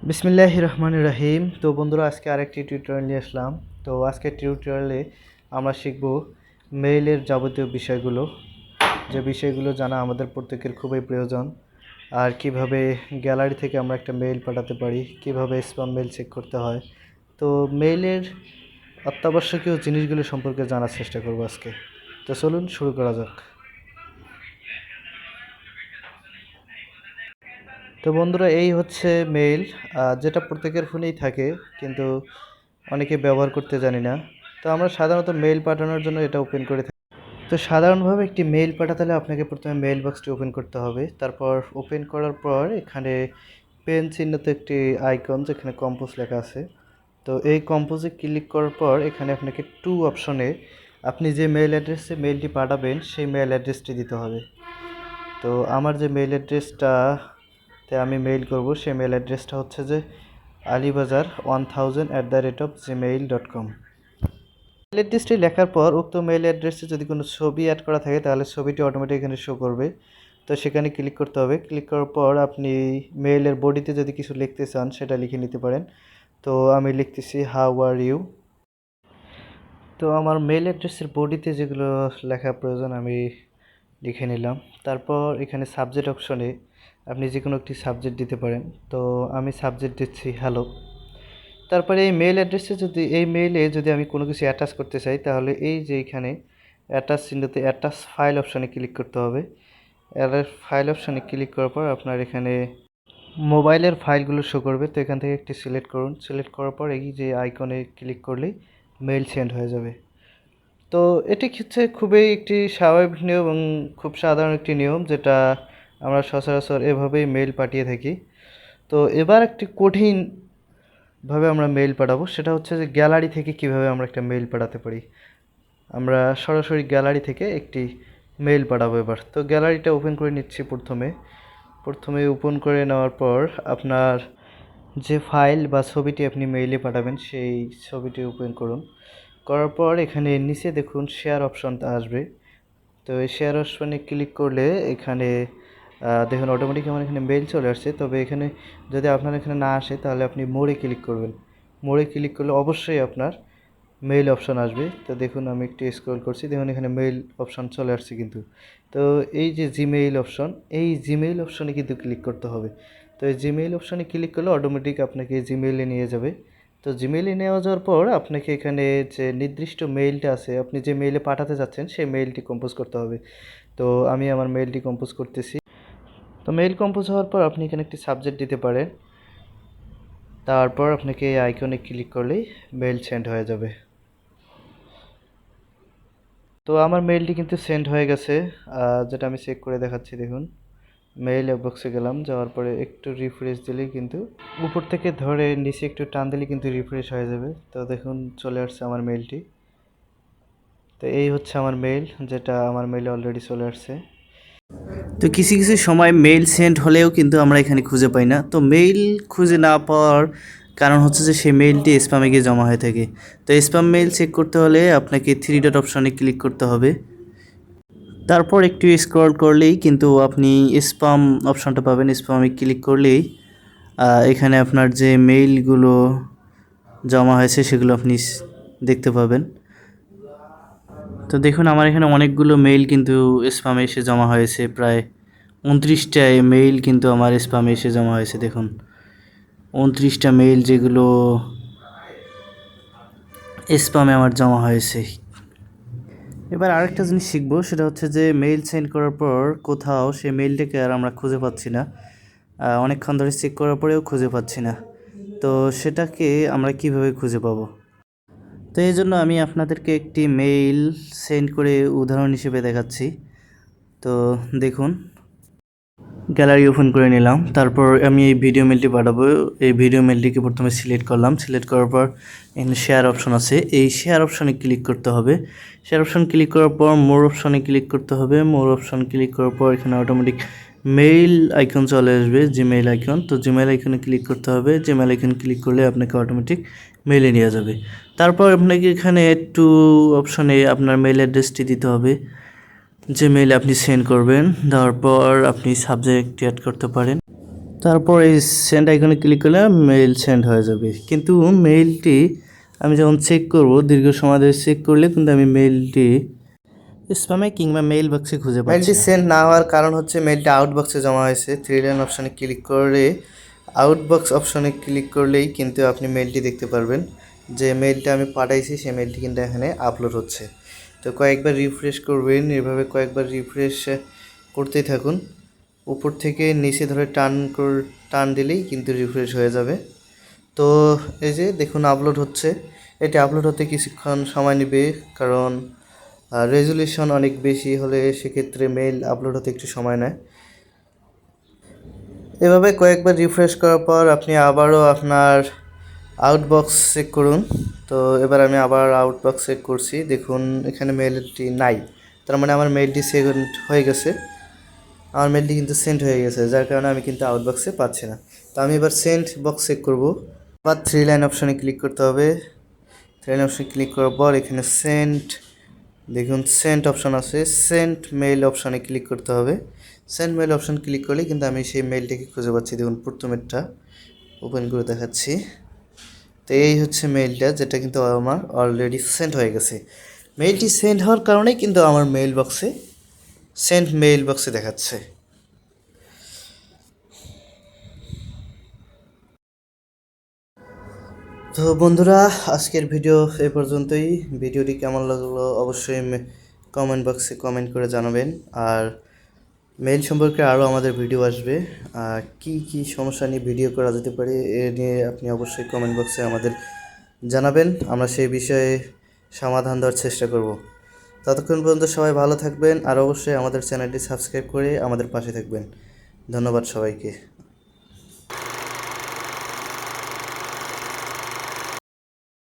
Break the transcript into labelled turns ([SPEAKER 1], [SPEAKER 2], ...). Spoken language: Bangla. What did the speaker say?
[SPEAKER 1] বিসমিল্লাহির রহমানির রহিম। তো বন্ধুরা, আজকে আরেকটি টিউটোরিয়াল নিয়ে আসলাম। তো আজকের টিউটোরিয়ালে আমরা শিখব মেইলের যাবতীয় বিষয়গুলো, যে বিষয়গুলো জানা আমাদের প্রত্যেকের খুবই প্রয়োজন। আর কিভাবে গ্যালারি থেকে আমরা একটা মেইল পাঠাতে পারি, কিভাবে স্প্যাম মেইল চেক করতে হয়। তো মেইলের অত্যাবশ্যকীয় জিনিসগুলো সম্পর্কে জানার চেষ্টা করব আজকে। তো চলুন শুরু করা যাক। তো বন্ধুরা, এই হচ্ছে মেইল, যেটা প্রত্যেকের ফোনেই থাকে, কিন্তু অনেকে ব্যবহার করতে জানি না। তো আমরা সাধারণত মেইল পাঠানোর জন্য এটা ওপেন করে থাকি। তো সাধারণভাবে একটি মেইল পাঠাতে হলে আপনাকে প্রথমে মেইল বক্সটি ওপেন করতে হবে। তারপর ওপেন করার পর এখানে পেন চিহ্নিত একটি আইকন, যেখানে কম্পোজ লেখা আছে। তো এই কম্পোজে ক্লিক করার পর এখানে আপনাকে টু অপশনে আপনি যে মেইল অ্যাড্রেসে মেইলটি পাঠাবেন সেই মেইল অ্যাড্রেসটি দিতে হবে। তো আমার যে মেইল অ্যাড্রেসটাতে আমি মেইল করব সেই মেইল অ্যাড্রেসটা হচ্ছে যে alibajar1000@gmail.com। মেইল অ্যাড্রেসটি লেখার পর উক্ত মেইল অ্যাড্রেসে যদি কোনো ছবি অ্যাড করা থাকে তাহলে ছবিটি অটোমেটিক এখানে শো করবে। তো সেখানে ক্লিক করতে হবে। ক্লিক করার পর আপনি মেইলের বডিতে যদি কিছু লিখতে চান সেটা লিখে নিতে পারেন। তো আমি লিখতেছি হাউ আর ইউ। তো আমার মেইল অ্যাড্রেসের বডিতে যেগুলো লেখা প্রয়োজন আমি লিখে নিলাম। তারপর এখানে সাবজেক্ট অপশনে আপনি যে কোনো একটি সাবজেক্ট দিতে পারেন। তো আমি সাবজেক্ট দিচ্ছি হ্যালো। তারপরে এই মেইল অ্যাড্রেসে এই মেইলে যদি আমি কোনো কিছু অ্যাটাচ করতে চাই তাহলে এই যে এখানে অ্যাটাচ চিহ্নতে অ্যাটাচ ফাইল অপশানে ক্লিক করতে হবে। ফাইল অপশানে ক্লিক করার পর আপনার এখানে মোবাইলের ফাইলগুলো শো করবে। তো এখান থেকে একটি সিলেক্ট করুন। সিলেক্ট করার পর এই যে আইকনে ক্লিক করলেই মেইল সেন্ড হয়ে যাবে। তো এটি হচ্ছে খুবই একটি স্বাভাবিক নিয়ম এবং খুব সাধারণ একটি নিয়ম, যেটা আমরা সচরাচর এভাবেই মেইল পাঠিয়ে থাকি। তো এবার একটি কঠিনভাবে আমরা মেইল পাঠাবো, সেটা হচ্ছে যে গ্যালারি থেকে কিভাবে আমরা একটা মেইল পাঠাতে পারি। আমরা সরাসরি গ্যালারি থেকে একটি মেইল পাঠাবো এবার। তো গ্যালারিটা ওপেন করে নিচ্ছি। প্রথমে ওপেন করে নেওয়ার পর আপনার যে ফাইল বা ছবিটি আপনি মেইলে পাঠাবেন সেই ছবিটি ওপেন করুন। করার পর এখানে নিচে দেখুন শেয়ার অপশনটা আসবে। তো এই শেয়ার অপশনে ক্লিক করলে এখানে দেখুন অটোমেটিক আমার এখানে মেইল চলে আসছে। তবে এখানে যদি আপনার এখানে না আসে তাহলে আপনি মোড়ে ক্লিক করবেন। মোড়ে ক্লিক করলে অবশ্যই আপনার মেইল অপশন আসবে। তো দেখুন আমি একটু স্ক্রল করছি, দেখুন এখানে মেইল অপশন চলে আসছে কিন্তু। তো এই যে জিমেইল অপশন, এই জিমেইল অপশনে কিন্তু ক্লিক করতে হবে। তো এই জিমেইল অপশনে ক্লিক করলে অটোমেটিক আপনাকে জিমেইলে নিয়ে যাবে। তো জিমেইলে নেওয়া যাওয়ার পর আপনাকে এখানে যে নির্দিষ্ট মেইলটা আছে, আপনি যে মেইলে পাঠাতে যাচ্ছেন সেই মেইলটি কম্পোজ করতে হবে। তো আমি আমার মেইলটি কম্পোজ করতেছি। তো মেইল কম্পোজ হওয়ার পর আপনি এখানে একটি সাবজেক্ট দিতে পারেন। তারপর আপনাকে এই আইকনে ক্লিক করলেই মেইল সেন্ড হয়ে যাবে। তো আমার মেইলটি কিন্তু সেন্ড হয়ে গেছে, যেটা আমি চেক করে দেখাচ্ছি। দেখুন মেইল বক্সে গেলাম, যাওয়ার পরে একটু রিফ্রেশ দিলেই কিন্তু উপর থেকে ধরে নিচে একটু টান দিলেই কিন্তু রিফ্রেশ হয়ে যাবে। তো দেখুন চলে আসছে আমার মেইলটি। তো এই হচ্ছে আমার মেইল, যেটা আমার মেইলে অলরেডি চলে আসছে। তো কিছু কিছু সময় মেইল সেন্ড হলেও কিন্তু আমরা এখানে খুঁজে পাই না। তো মেইল খুঁজে না পাওয়ার কারণ হচ্ছে যে সেই মেইলটি স্প্যামে গিয়ে জমা হয়ে থাকে। তো স্প্যাম মেইল চেক করতে হলে আপনাকে থ্রি ডট অপশনে ক্লিক করতে হবে। তারপর একটু স্ক্রল করলেই কিন্তু আপনি স্প্যাম অপশনটা পাবেন। স্প্যামে ক্লিক করলেই এখানে আপনার যে মেইলগুলো জমা হয়েছে সেগুলো আপনি দেখতে পাবেন। তো দেখুন আমার এখানে অনেকগুলো মেইল কিন্তু স্প্যামে এসে জমা হয়েছে, প্রায় 29টা মেইল কিন্তু আমার স্প্যামে এসে জমা হয়েছে। দেখুন 29টা মেইল যেগুলো স্প্যামে আমার জমা হয়েছে। এবার আরেকটা জিনিস শিখবো, সেটা হচ্ছে যে মেইল সেন্ড করার পর কোথাও সেই মেইলটাকে আর আমরা খুঁজে পাচ্ছি না। অনেকক্ষণ ধরে চেক করার পরেও খুঁজে পাচ্ছি না। তো সেটাকে আমরা কিভাবে খুঁজে পাবো? তো এই জন্য আমি আপনাদেরকে একটি মেইল সেন্ড করে উদাহরণ হিসেবে দেখাচ্ছি। তো দেখুন গ্যালারি ওপেন করে নিলাম। তারপর আমি এই ভিডিও মেলটি পাঠাবো। এই ভিডিও মেলটিকে প্রথমে সিলেক্ট করলাম। সিলেক্ট করার পর এখানে শেয়ার অপশন আছে, এই শেয়ার অপশনে ক্লিক করতে হবে। শেয়ার অপশন ক্লিক করার পর মোর অপশনে ক্লিক করতে হবে। মোর অপশন ক্লিক করার পর এখানে অটোমেটিক মেইল আইকন চলে আসবে, জিমেইল আইকন। তো জিমেইল আইকনে ক্লিক করতে হবে। জিমেইল আইকন ক্লিক করলে আপনাকে অটোমেটিক মেইলে নিয়ে যাবে। তারপর আপনাকে এখানে টু অপশনে আপনার মেইল অ্যাড্রেসটি দিতে হবে, যে মেইলে আপনি সেন্ড করবেন। দেওয়ার পর আপনি সাবজেক্ট অ্যাড করতে পারেন। তারপর এই সেন্ড আইকনে ক্লিক করলে মেইল সেন্ড হয়ে যাবে। কিন্তু মেইলটি আমি যখন চেক করব, দীর্ঘ সময় ধরে চেক করলে কিন্তু আমি মেইলটি স্প্যামে কিংবা মেইল বক্সে খুঁজে পাচ্ছি না। মেইলটি সেন্ড না হওয়ার কারণ হচ্ছে মেইলটা আউটবক্সে জমা হয়েছে। থ্রি লাইন অপশানে ক্লিক করে আউটবক্স অপশানে ক্লিক করলেই কিন্তু আপনি মেইলটি দেখতে পারবেন যে মেইলটা আমি পাঠাইছি সেই মেইলটি কিন্তু এখানে আপলোড হচ্ছে। তো কয়েকবার রিফ্রেশ করবেন, এভাবে কয়েকবার রিফ্রেশ করতেই থাকুন। উপর থেকে নিচে ধরে টান দিলেই কিন্তু রিফ্রেশ হয়ে যাবে। তো এই যে দেখুন আপলোড হচ্ছে। এটি আপলোড হতে কিছুক্ষণ সময় নেবে, কারণ রেজুলেশন অনেক বেশি হলে সেক্ষেত্রে মেইল আপলোড হতে একটু সময় নেয়। এভাবে কয়েকবার রিফ্রেশ করার পর আপনি আবারও আপনার আউটবক্স চেক করুন। তো এবার আমি আবার আউটবক্স চেক করছি, দেখুন এখানে মেইলটি নাই। তার মানে আমার মেইলটি সেন্ড হয়ে গেছে, আমার মেইলটি কিন্তু সেন্ড হয়ে গেছে, যার কারণে আমি কিন্তু আউটবক্সে পাচ্ছি না। তো আমি এবার সেন্ড বক্স চেক করব। আবার থ্রি লাইন অপশানে ক্লিক করতে হবে। থ্রি লাইন অপশানে ক্লিক করার পর এখানে সেন্ড, দেখুন সেন্ড অপশান আছে, সেন্ড মেইল অপশানে ক্লিক করতে হবে। সেন্ড মেইল অপশান ক্লিক করলে কিন্তু আমি সেই মেইলটিকে খুঁজে পাচ্ছি। দেখুন প্রথমেরটা ওপেন করে দেখাচ্ছি। তো এই হচ্ছে মেইলটা, যেটা কিন্তু আমার অলরেডি সেন্ড হয়ে গেছে। মেইলটি সেন্ড হওয়ার কারণেই কিন্তু আমার মেইল বক্সে সেন্ড মেইল বক্সে দেখাচ্ছে। তো বন্ধুরা, আজকের ভিডিও এ পর্যন্তই। ভিডিওটি কেমন লাগলো অবশ্যই কমেন্ট বক্সে কমেন্ট করে জানাবেন। আর মেইল সম্পর্কে আরও আমাদের ভিডিও আসবে, কি সমস্যা নিয়ে ভিডিও করা যেতে পারে এ নিয়ে আপনি অবশ্যই কমেন্ট বক্সে আমাদের জানাবেন, আমরা সেই বিষয়ে সমাধান দেওয়ার চেষ্টা করব। ততক্ষণ পর্যন্ত সবাই ভালো থাকবেন, আর অবশ্যই আমাদের চ্যানেলটি সাবস্ক্রাইব করে আমাদের পাশে থাকবেন। ধন্যবাদ সবাইকে।